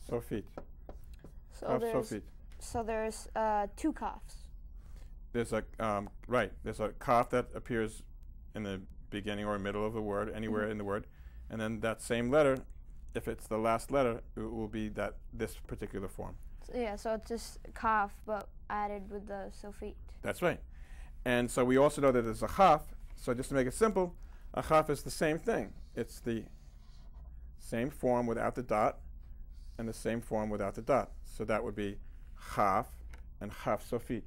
Sofit. So there's two kafs. There's a There's a kaf that appears in the beginning or middle of the word, anywhere in the word, and then that same letter, if it's the last letter, it will be this particular form. So it's just kaf, but added with the sofit. That's right. And so we also know that there's a chaf. So just to make it simple, a chaf is the same thing. It's the same form without the dot, and the same form without the dot. So that would be chaf and chaf sofit.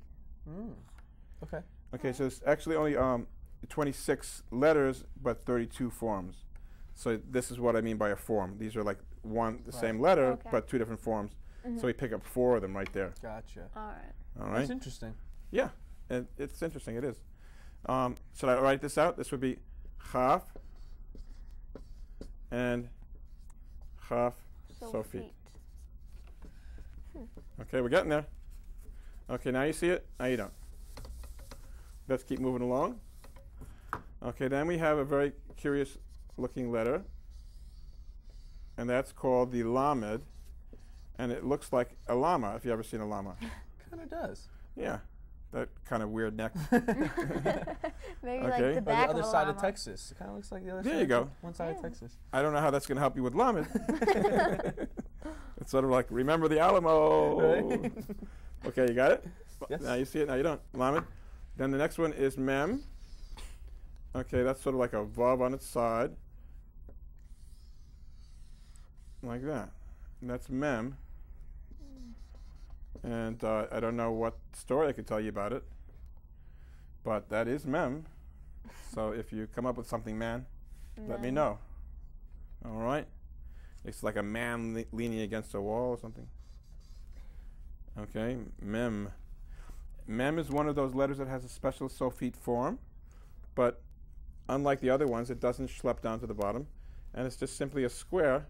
Okay. Okay, so it's actually only 26 letters, but 32 forms. So this is what I mean by a form. These are like the same letter, but two different forms. So we pick up 4 of them right there. Gotcha. All right. That's interesting. Yeah, and it's interesting. It is. Should I write this out? This would be chaf and chaf sofit. Okay, we're getting there. Okay, now you see it. Now you don't. Let's keep moving along. Okay, then we have a very curious looking letter, and that's called the lamed, and it looks like a llama, if you've ever seen a llama. Kind of does. Yeah, that kind of weird neck. Maybe like the back or the other of a side llama. of Texas. It kind of looks like the other There side. you go. One side of Texas. I don't know how that's going to help you with lamed. It's sort of like, remember the Alamo. Right. Okay, you got it? Yes. Now you see it, now you don't. Lamed. Then the next one is mem. Okay, that's sort of like a vav on its side. Like that. And that's mem. And I don't know what story I could tell you about it, but that is mem. So if you come up with something, man, let me know. All right? It's like a man leaning against a wall or something. Okay, mem. Mem is one of those letters that has a special sofit form, but unlike the other ones, it doesn't schlep down to the bottom, and it's just simply a square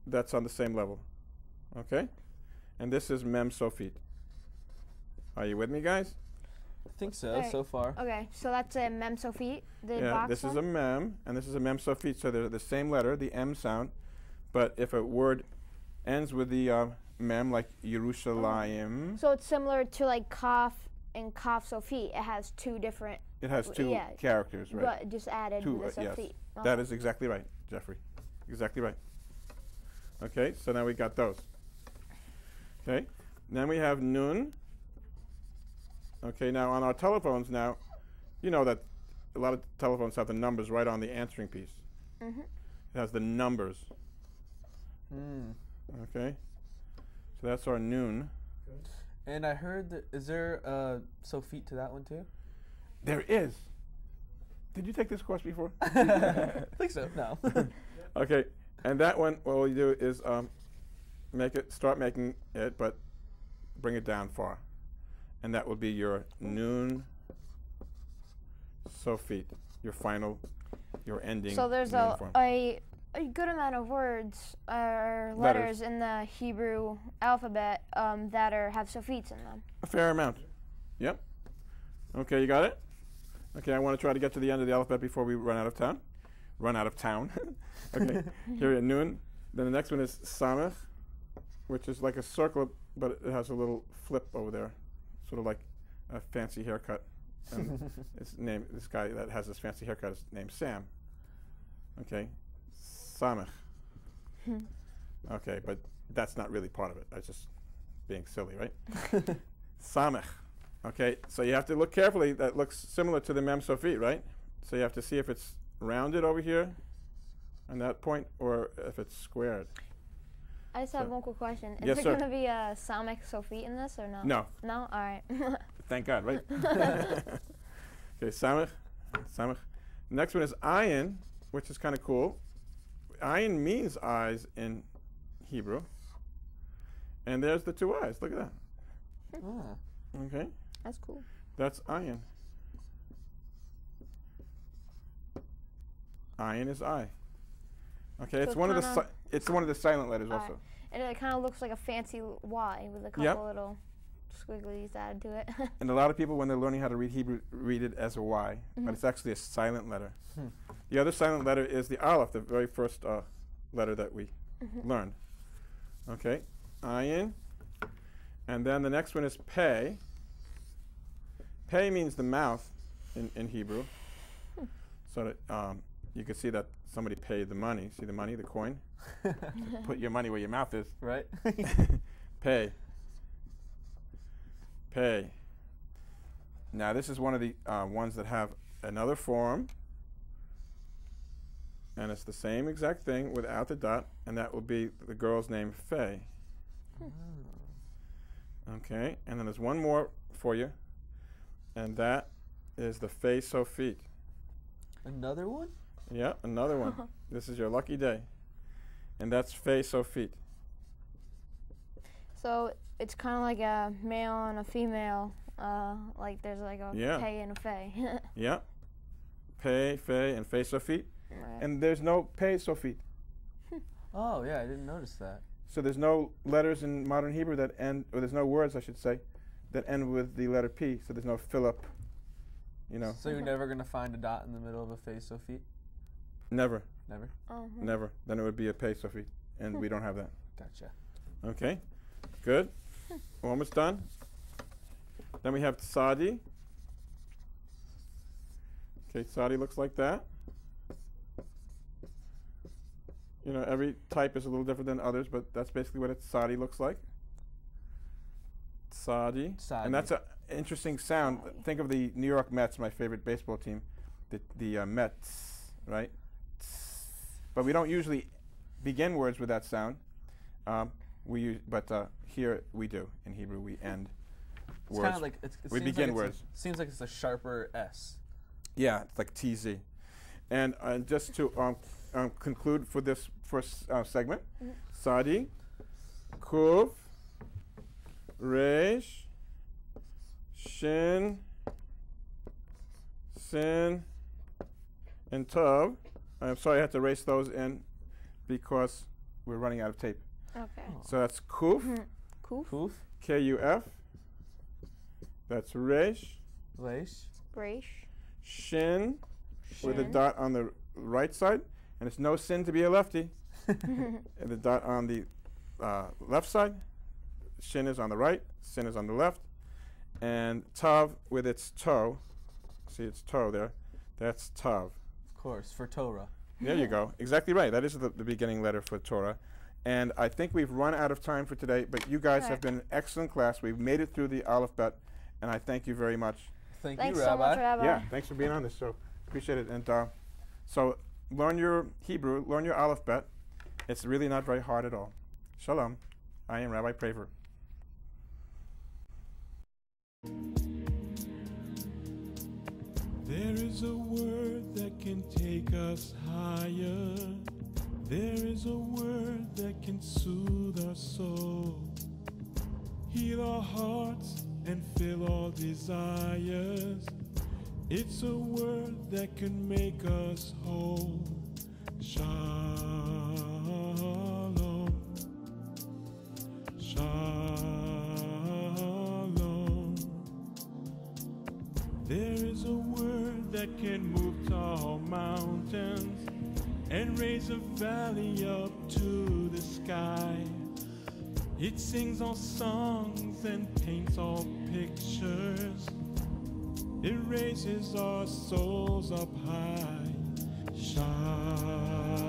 that's on the same level. Okay? And this is mem sofit. Are you with me, guys? I think so, so far. Okay, so that's a mem sofit, the Yeah, box this one? is a mem, and this is a mem sofit, so they're the same letter, the M sound, but if a word ends with the mem, like Yerushalayim. So it's similar to like kaf and kaf sofit. It has two different... It has two characters, right? But just added with the sofit. Yes. That is exactly right, Jeffrey. Exactly right. Okay, so now we got those. Okay, then we have nun. Okay, now on our telephones now, you know that a lot of telephones have the numbers right on the answering piece. It has the numbers. Okay, so that's our nun. And I heard that, is there a sofit to that one too? There is. Did you take this course before? I think so, no. Okay, and that one, what you do is start making it, but bring it down far. And that will be your nun sofit, your ending. So there's a good amount of words or letters in the Hebrew alphabet that have sofits in them. A fair amount. Yep. Okay, you got it? Okay, I want to try to get to the end of the alphabet before we run out of town. Okay, here we have nun. Then the next one is samech, which is like a circle, but it has a little flip over there, sort of like a fancy haircut. And this guy that has this fancy haircut is named Sam. Okay, samech. Okay, but that's not really part of it. That's just being silly, right? Samech. Okay, so you have to look carefully. That looks similar to the mem sofit, right? So you have to see if it's rounded over here on that point or if it's squared. I just have one quick question. Is Yes, there sir. going to be a samech sofit in this or no? No. No? All right. Thank God, right? Okay, samech. Next one is ayin, which is kind of cool. Ayin means eyes in Hebrew. And there's the two eyes. Look at that. Okay. That's cool. That's ayin. Ayin is eye. Okay, So it's one of the silent letters also. And it kind of looks like a fancy Y with a couple little squigglies added to it. And a lot of people, when they're learning how to read Hebrew, read it as a Y, but it's actually a silent letter. The other silent letter is the Aleph, the very first letter that we learned. Okay, ayin. And then the next one is pay. Pay means the mouth in Hebrew. So that you can see that somebody paid the money. See the money, the coin? Put your money where your mouth is. Right. Pay. Pay. Now this is one of the ones that have another form. And it's the same exact thing without the dot. And that will be the girl's name, Faye. Okay, and then there's one more for you. And that is the Faye Sophie. Another one? Yeah, another one. This is your lucky day. And that's Faye Sophie. So it's kind of like a male and a female. Like there's like a Pay and a Faye. Yeah. Pay, Faye, and Faye Sophie. Right. And there's no Pay Sophie. Oh, yeah, I didn't notice that. So there's no letters in modern Hebrew that end, or there's no words, I should say, that end with the letter P. So there's no Philip, you know. So you're never going to find a dot in the middle of a Faye Sophie? Never. Never? Never. Then it would be a Pay Sophie. And we don't have that. Gotcha. Okay. Good. Almost done. Then we have Tsadi. Okay, Tsadi looks like that. You know, every type is a little different than others, but that's basically what a Tsadi looks like. Tsadi. And that's an interesting sound. Think of the New York Mets, my favorite baseball team. The Mets, right? But we don't usually begin words with that sound. But here we do. In Hebrew, we end it's words. Kind of like we begin words. Seems like it's a sharper S. Yeah, it's like TZ. And just to conclude for this first segment, Sadi, Kuv, Resh, Shin, Sin, and Tov. I'm sorry I had to erase those in because we're running out of tape. Okay. So that's Kuf, Kuf. K-U-F. That's Resh. Resh. Shin, with a dot on the right side. And it's no sin to be a lefty. And the dot on the left side. Shin is on the right. Sin is on the left. And Tav with its toe. See its toe there. That's Tav. Of course, for Torah. There you go. Exactly right. That is the beginning letter for Torah. And I think we've run out of time for today, but you guys have been an excellent class. We've made it through the Aleph Bet, and I thank you very much. Thanks you, so much, Rabbi. Yeah, thanks for being on this show. Appreciate it. And so learn your Hebrew, learn your Aleph Bet. It's really not very hard at all. Shalom. I am Rabbi Praver. There is a word that can take us higher. There is a word that can soothe our soul, heal our hearts and fill all desires. It's a word that can make us whole. Shalom. Shalom. There is a word that can move tall mountains and raise a valley up to the sky. It sings all songs and paints all pictures. It raises our souls up high. Shalom.